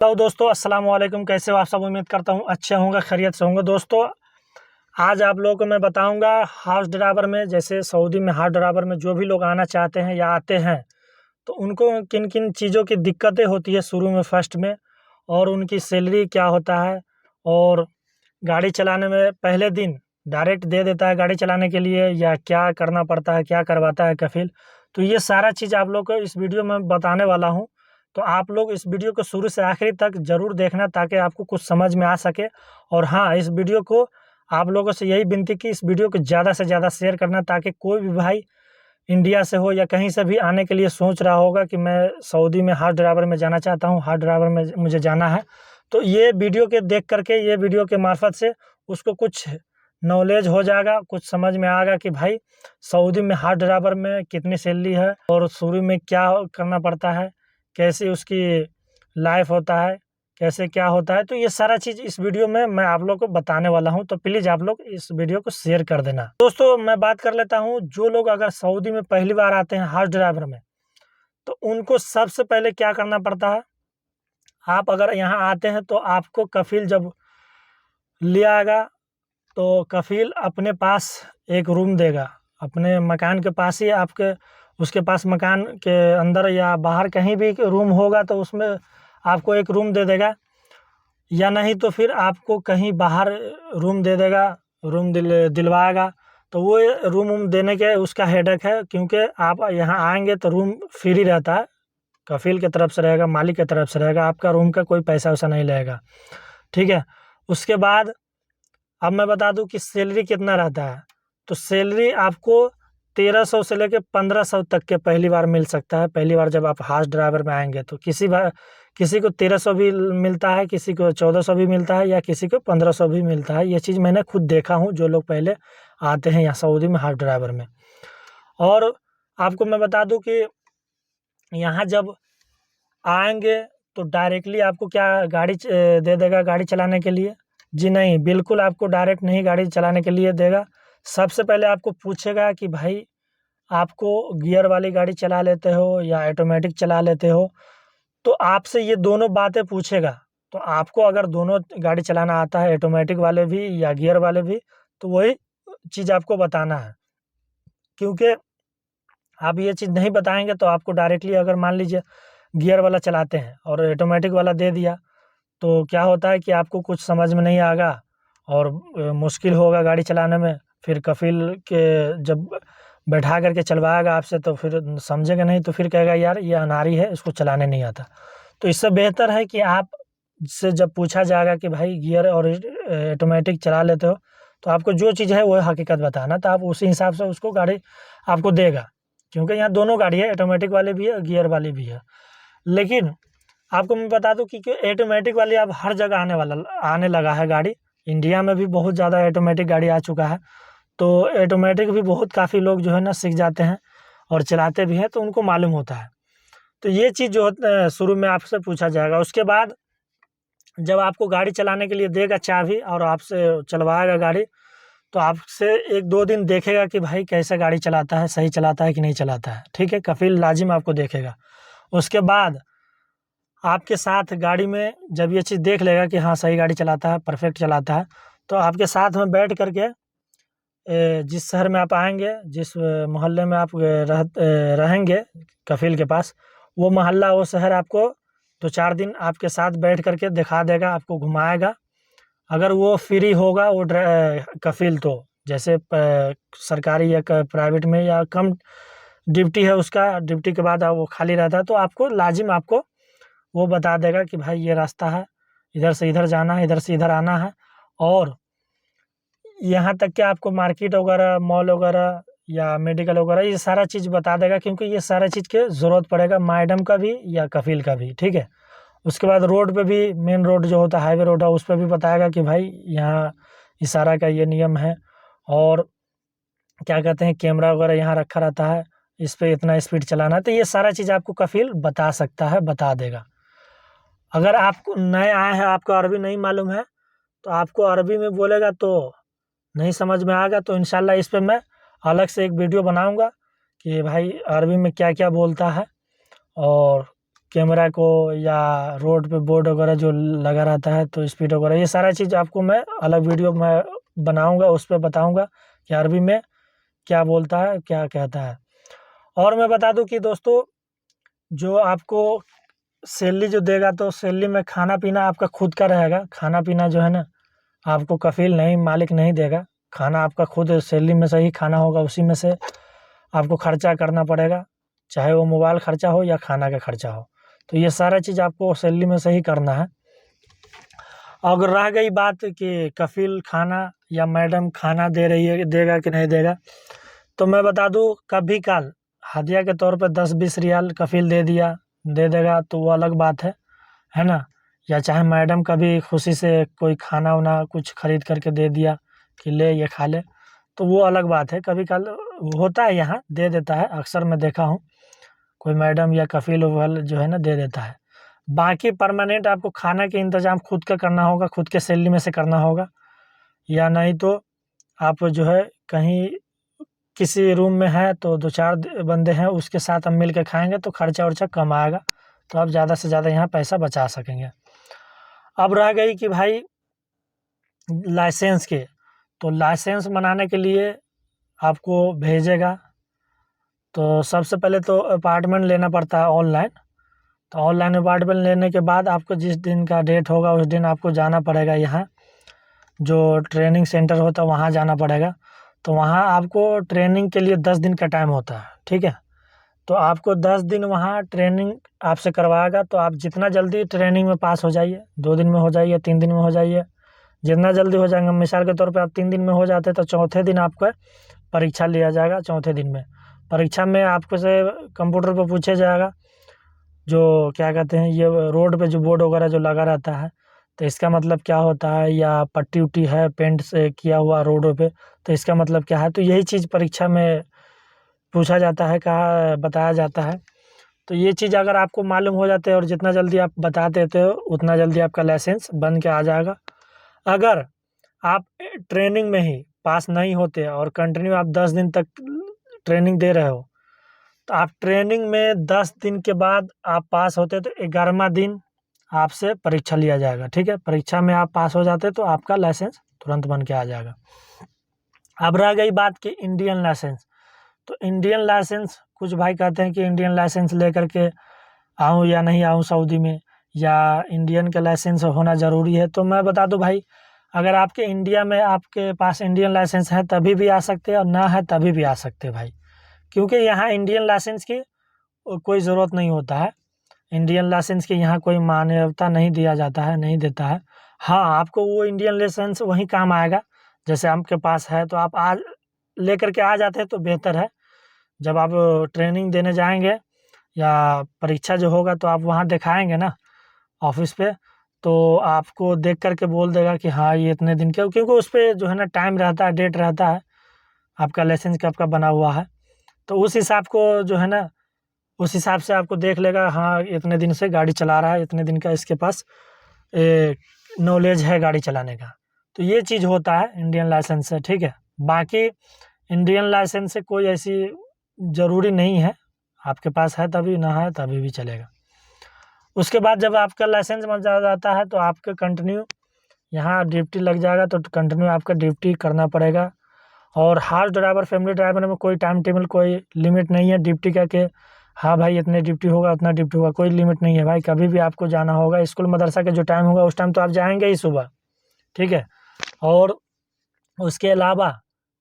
तो दोस्तों अस्सलाम वालेकुम। कैसे हो आप सब? उम्मीद करता हूँ अच्छे होंगे, खैरियत से होंगे। दोस्तों आज आप लोगों को मैं बताऊंगा हाउस ड्राइवर में, जैसे सऊदी में हाउस ड्राइवर में जो भी लोग आना चाहते हैं या आते हैं तो उनको किन किन चीज़ों की दिक्कतें होती है शुरू में, फर्स्ट में, और उनकी सैलरी क्या होता है, और गाड़ी चलाने में पहले दिन डायरेक्ट दे देता है गाड़ी चलाने के लिए या क्या करना पड़ता है, क्या करवाता है कफील। तो ये सारा चीज़ आप लोग को इस वीडियो में बताने वाला हूँ। तो आप लोग इस वीडियो को शुरू से आखिरी तक ज़रूर देखना ताकि आपको कुछ समझ में आ सके। और हाँ, इस वीडियो को आप लोगों से यही विनती कि इस वीडियो को ज़्यादा से ज़्यादा शेयर करना, ताकि कोई भी भाई इंडिया से हो या कहीं से भी आने के लिए सोच रहा होगा कि मैं सऊदी में हाउस ड्राइवर में जाना चाहता हूँ, हाउस ड्राइवर में मुझे जाना है, तो ये वीडियो के देख करके, ये वीडियो के मार्फत से उसको कुछ नॉलेज हो जाएगा, कुछ समझ में आएगा कि भाई सऊदी में हाउस ड्राइवर में कितनी सैलरी है और शुरू में क्या करना पड़ता है, कैसे उसकी लाइफ होता है, कैसे क्या होता है। तो ये सारा चीज़ इस वीडियो में मैं आप लोग को बताने वाला हूँ, तो प्लीज़ आप लोग इस वीडियो को शेयर कर देना। दोस्तों मैं बात कर लेता हूँ, जो लोग अगर सऊदी में पहली बार आते हैं हाउस ड्राइवर में, तो उनको सबसे पहले क्या करना पड़ता है। आप अगर यहाँ आते हैं तो आपको कफील जब ले आएगा तो कफील अपने पास एक रूम देगा, अपने मकान के पास ही आपके, उसके पास मकान के अंदर या बाहर कहीं भी रूम होगा तो उसमें आपको एक रूम दे देगा, या नहीं तो फिर आपको कहीं बाहर रूम दे देगा, रूम दिलवाएगा। तो वो रूम देने के उसका हेडेक है, क्योंकि आप यहाँ आएंगे तो रूम फ्री रहता है, कफील की तरफ से रहेगा, मालिक की तरफ से रहेगा, आपका रूम का कोई पैसा वैसा नहीं लगेगा, ठीक है। उसके बाद अब मैं बता दूं कि सैलरी कितना रहता है। तो सैलरी आपको 1300 से लेकर 1500 तक के पहली बार मिल सकता है। पहली बार जब आप हाउस ड्राइवर में आएंगे तो किसी को 1300 भी मिलता है, किसी को 1400 भी मिलता है, या किसी को 1500 भी मिलता है। ये चीज़ मैंने खुद देखा हूँ, जो लोग पहले आते हैं यहाँ सऊदी में हाउस ड्राइवर में। और आपको मैं बता दूं कि यहाँ जब आएंगे तो डायरेक्टली आपको क्या गाड़ी दे देगा गाड़ी चलाने के लिए? जी नहीं, बिल्कुल आपको डायरेक्ट नहीं गाड़ी चलाने के लिए देगा। सबसे पहले आपको पूछेगा कि भाई आपको गियर वाली गाड़ी चला लेते हो या ऑटोमेटिक चला लेते हो। तो आपसे ये दोनों बातें पूछेगा। तो आपको अगर दोनों गाड़ी चलाना आता है, ऑटोमेटिक वाले भी या गियर वाले भी, तो वही चीज़ आपको बताना है। क्योंकि आप ये चीज़ नहीं बताएंगे तो आपको डायरेक्टली, अगर मान लीजिए गियर वाला चलाते हैं और ऑटोमेटिक वाला दे दिया, तो क्या होता है कि आपको कुछ समझ में नहीं आएगा और मुश्किल होगा गाड़ी चलाने में। फिर कफील के जब बैठा करके चलवाएगा आपसे तो फिर समझेगा नहीं, तो फिर कहेगा यार ये अनाड़ी है, इसको चलाने नहीं आता। तो इससे बेहतर है कि आप से जब पूछा जाएगा कि भाई गियर और ऑटोमेटिक चला लेते हो, तो आपको जो चीज़ है वो हकीकत बताना, तो आप उसी हिसाब से उसको गाड़ी आपको देगा। क्योंकि यहाँ दोनों गाड़ी है, ऑटोमेटिक वाली भी है, गियर वाली भी है। लेकिन आपको मैं बता दूं कि ऑटोमेटिक वाली अब हर जगह आने लगा है गाड़ी। इंडिया में भी बहुत ज़्यादा ऑटोमेटिक गाड़ी आ चुका है। तो ऑटोमेटिक भी बहुत काफ़ी लोग जो है ना सीख जाते हैं और चलाते भी हैं, तो उनको मालूम होता है। तो ये चीज़ जो शुरू में आपसे पूछा जाएगा। उसके बाद जब आपको गाड़ी चलाने के लिए देगा चाबी और आपसे चलवाएगा गाड़ी, तो आपसे 1-2 दिन देखेगा कि भाई कैसे गाड़ी चलाता है, सही चलाता है कि नहीं चलाता है, ठीक है। कफील लाजिम आपको देखेगा। उसके बाद आपके साथ गाड़ी में जब ये चीज़ देख लेगा कि हाँ सही गाड़ी चलाता है, परफेक्ट चलाता है, तो आपके साथ में बैठ करके जिस शहर में आप आएंगे, जिस मोहल्ले में आप रहेंगे कफील के पास, वो मोहल्ला, वो शहर आपको 2-4 दिन आपके साथ बैठ करके दिखा देगा, आपको घुमाएगा। अगर वो फ्री होगा वो कफील, तो जैसे सरकारी या प्राइवेट में या कम ड्यूटी है उसका, ड्यूटी के बाद वो खाली रहता है, तो आपको लाजिम आपको वो बता देगा कि भाई ये रास्ता है, इधर से इधर जाना है, इधर से इधर आना है। और यहाँ तक कि आपको मार्केट वगैरह, मॉल वगैरह या मेडिकल वगैरह, ये सारा चीज़ बता देगा, क्योंकि ये सारा चीज़ की ज़रूरत पड़ेगा मैडम का भी या कफील का भी, ठीक है। उसके बाद रोड पे भी, मेन रोड जो होता है, हाईवे रोड है, उस पर भी बताएगा कि भाई यहाँ इशारा का ये नियम है, और क्या कहते हैं कैमरा वगैरह यहाँ रखा रहता है, इस पर इतना स्पीड चलाना है। तो ये सारा चीज़ आपको कफील बता सकता है, बता देगा। अगर आप नए आए हैं, आपको अरबी नहीं मालूम है, तो आपको अरबी में बोलेगा तो नहीं समझ में आएगा, तो इंशाल्लाह इस पे मैं अलग से एक वीडियो बनाऊंगा कि भाई अरबी में क्या क्या बोलता है और कैमरा को या रोड पे बोर्ड वगैरह जो लगा रहता है तो स्पीड वगैरह, ये सारा चीज़ आपको मैं अलग वीडियो में बनाऊंगा, उस पर बताऊंगा कि अरबी में क्या बोलता है क्या कहता है। और मैं बता दूं कि दोस्तों, जो आपको सैलरी जो देगा तो सैलरी में खाना पीना आपका खुद का रहेगा। खाना पीना जो है ना, आपको कफील नहीं, मालिक नहीं देगा। खाना आपका खुद सैलरी में से ही खाना होगा, उसी में से आपको खर्चा करना पड़ेगा, चाहे वो मोबाइल खर्चा हो या खाना का खर्चा हो। तो ये सारा चीज़ आपको सैलरी में से ही करना है। अगर रह गई बात कि कफील खाना या मैडम खाना दे रही है, देगा कि नहीं देगा, तो मैं बता दूं, कभी काल हदिया के तौर पर 10-20 रियाल कफील दे देगा तो वो अलग बात है ना। या चाहे मैडम कभी खुशी से कोई खाना वाना कुछ खरीद करके दे दिया कि ले ये खा ले, तो वो अलग बात है। कभी काल होता है, यहाँ दे देता है, अक्सर मैं देखा हूँ कोई मैडम या कफील वफील जो है ना दे देता है। बाकी परमानेंट आपको खाना के इंतज़ाम खुद का करना होगा, खुद के सैलरी में से करना होगा। या नहीं तो आप जो है कहीं किसी रूम में है तो 2-4 बंदे हैं, उसके साथ हम मिल के खाएंगे तो खर्चा वर्चा कम आएगा, तो आप ज़्यादा से ज़्यादा यहाँ पैसा बचा सकेंगे। अब रह गई कि भाई लाइसेंस के, तो लाइसेंस बनाने के लिए आपको भेजेगा। तो सबसे पहले तो अपार्टमेंट लेना पड़ता है ऑनलाइन। तो ऑनलाइन अपार्टमेंट लेने के बाद आपको जिस दिन का डेट होगा उस दिन आपको जाना पड़ेगा, यहाँ जो ट्रेनिंग सेंटर होता है वहाँ जाना पड़ेगा। तो वहाँ आपको ट्रेनिंग के लिए 10 दिन का टाइम होता है, ठीक है। तो आपको 10 दिन वहाँ ट्रेनिंग आपसे करवाएगा। तो आप जितना जल्दी ट्रेनिंग में पास हो जाइए, 2 दिन में हो जाइए, 3 दिन में हो जाइए, जितना जल्दी हो जाएंगे। मिसाल के तौर पे आप 3 दिन में हो जाते तो चौथे दिन आपका परीक्षा लिया जाएगा। चौथे दिन में परीक्षा में आपको से कंप्यूटर पर पूछा जाएगा, जो क्या कहते हैं, ये रोड पे जो बोर्ड वगैरह जो लगा रहता है तो इसका मतलब क्या होता है, या पट्टी उट्टी है पेंट से किया हुआ रोडों पे तो इसका मतलब क्या है। तो यही चीज़ परीक्षा में पूछा जाता है, कहा बताया जाता है। तो ये चीज़ अगर आपको मालूम हो जाते हैं और जितना जल्दी आप बता देते हो उतना जल्दी आपका लाइसेंस बन के आ जाएगा। अगर आप ट्रेनिंग में ही पास नहीं होते और कंटिन्यू आप 10 दिन तक ट्रेनिंग दे रहे हो, तो आप ट्रेनिंग में 10 दिन के बाद आप पास होते तो 11वां दिन आपसे परीक्षा लिया जाएगा, ठीक है। परीक्षा में आप पास हो जाते तो आपका लाइसेंस तुरंत बन के आ जाएगा। अब रह गई बात कि इंडियन लाइसेंस। तो इंडियन लाइसेंस, कुछ भाई कहते हैं कि इंडियन लाइसेंस लेकर के आऊँ या नहीं आऊँ सऊदी में, या इंडियन का लाइसेंस होना ज़रूरी है। तो मैं बता दूं भाई, अगर आपके इंडिया में आपके पास इंडियन लाइसेंस है तभी भी आ सकते हैं, और ना है तभी भी आ सकते हैं भाई। क्योंकि यहाँ इंडियन लाइसेंस की कोई ज़रूरत नहीं होता है। इंडियन लाइसेंस की यहाँ कोई मान्यता नहीं दिया जाता है, नहीं देता है। हाँ, आपको वो इंडियन लाइसेंस वहीं काम आएगा। जैसे आपके पास है तो आप आज लेकर के आ जाते हैं तो बेहतर है। जब आप ट्रेनिंग देने जाएंगे या परीक्षा जो होगा तो आप वहाँ दिखाएंगे ना ऑफिस पे, तो आपको देख करके बोल देगा कि हाँ ये इतने दिन के, क्योंकि उस पर जो है ना टाइम रहता है, डेट रहता है आपका लाइसेंस कब का बना हुआ है। तो उस हिसाब को जो है ना, उस हिसाब से आपको देख लेगा, हाँ इतने दिन से गाड़ी चला रहा है, इतने दिन का इसके पास नॉलेज है गाड़ी चलाने का। तो ये चीज़ होता है इंडियन लाइसेंस से, ठीक है। बाकी इंडियन लाइसेंस से कोई ऐसी ज़रूरी नहीं है, आपके पास है तभी, ना है तभी भी चलेगा। उसके बाद जब आपका लाइसेंस बन जाता है तो आपका कंटिन्यू यहाँ ड्यूटी लग जाएगा, तो कंटिन्यू आपका ड्यूटी करना पड़ेगा। और हाउस ड्राइवर, फैमिली ड्राइवर में कोई टाइम टेबल, कोई लिमिट नहीं है ड्यूटी का कि हाँ भाई इतने ड्यूटी होगा उतना ड्यूटी होगा, कोई लिमिट नहीं है भाई। कभी भी आपको जाना होगा, स्कूल मदरसा के जो टाइम होगा उस टाइम तो आप जाएंगे ही सुबह, ठीक है। और उसके अलावा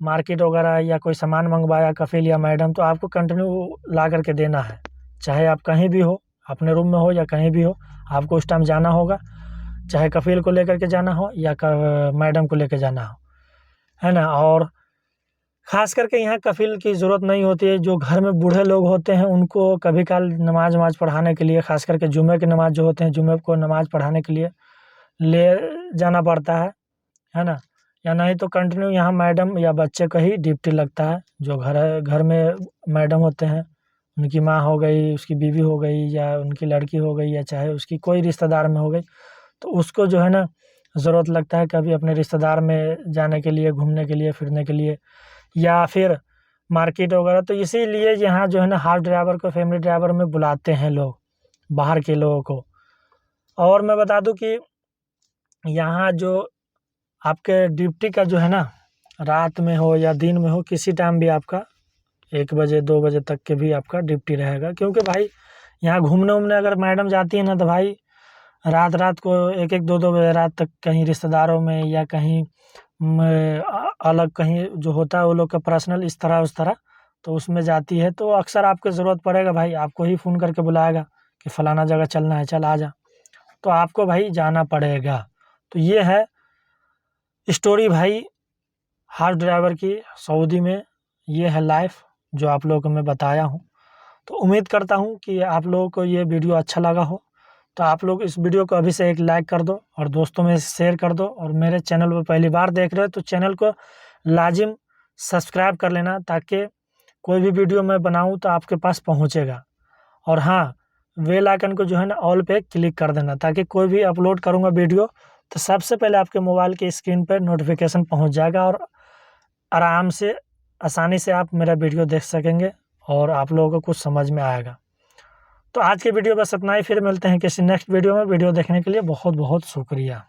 मार्केट वगैरह या कोई सामान मंगवाया कफील या मैडम, तो आपको कंटिन्यू ला करके देना है। चाहे आप कहीं भी हो, अपने रूम में हो या कहीं भी हो, आपको उस टाइम जाना होगा। चाहे कफील को लेकर के जाना हो या मैडम को लेकर जाना हो, है ना। और ख़ास करके यहाँ कफील की ज़रूरत नहीं होती है। जो घर में बूढ़े लोग होते हैं उनको कभी काल नमाज वमाज पढ़ाने के लिए, ख़ास करके जुमे की नमाज जो होते हैं, जुमे को नमाज पढ़ाने के लिए ले जाना पड़ता है ना। या नहीं तो कंटिन्यू यहाँ मैडम या बच्चे का ही ड्यूटी लगता है। जो घर में मैडम होते हैं, उनकी माँ हो गई, उसकी बीवी हो गई, या उनकी लड़की हो गई, या चाहे उसकी कोई रिश्तेदार में हो गई, तो उसको जो है ना ज़रूरत लगता है कभी अपने रिश्तेदार में जाने के लिए, घूमने के लिए, फिरने के लिए, या फिर मार्केट वगैरह। तो इसीलिए यहाँ जो है ना हाउस ड्राइवर को फैमिली ड्राइवर में बुलाते हैं लोग, बाहर के लोगों को। और मैं बता दूं कि यहाँ जो आपके ड्यूटी का जो है ना, रात में हो या दिन में हो, किसी टाइम भी आपका 1 बजे 2 बजे तक के भी आपका ड्यूटी रहेगा। क्योंकि भाई यहाँ घूमने उमने अगर मैडम जाती है ना, तो भाई रात रात को 1-1 2-2 बजे रात तक कहीं रिश्तेदारों में या कहीं अलग कहीं जो होता है वो लोग का पर्सनल इस तरह उस तरह, तो उसमें जाती है। तो अक्सर आपको ज़रूरत पड़ेगा भाई, आपको ही फ़ोन करके बुलाएगा कि फ़लाना जगह चलना है, चल आ जा, तो आपको भाई जाना पड़ेगा। तो ये है स्टोरी भाई हाउस ड्राइवर की सऊदी में। ये है लाइफ जो आप लोगों को मैं बताया हूँ। तो उम्मीद करता हूँ कि आप लोगों को ये वीडियो अच्छा लगा हो। तो आप लोग इस वीडियो को अभी से एक लाइक कर दो और दोस्तों में शेयर कर दो। और मेरे चैनल पर पहली बार देख रहे हो तो चैनल को लाजिम सब्सक्राइब कर लेना, ताकि कोई भी वीडियो मैं बनाऊँ तो आपके पास पहुँचेगा। और हाँ, बेल आइकन को जो है ना ऑल पे क्लिक कर देना, ताकि कोई भी अपलोड करूँगा वीडियो तो सबसे पहले आपके मोबाइल की स्क्रीन पर नोटिफिकेशन पहुँच जाएगा और आराम से आसानी से आप मेरा वीडियो देख सकेंगे और आप लोगों को कुछ समझ में आएगा। तो आज के वीडियो बस इतना ही, फिर मिलते हैं किसी नेक्स्ट वीडियो में। वीडियो देखने के लिए बहुत बहुत शुक्रिया।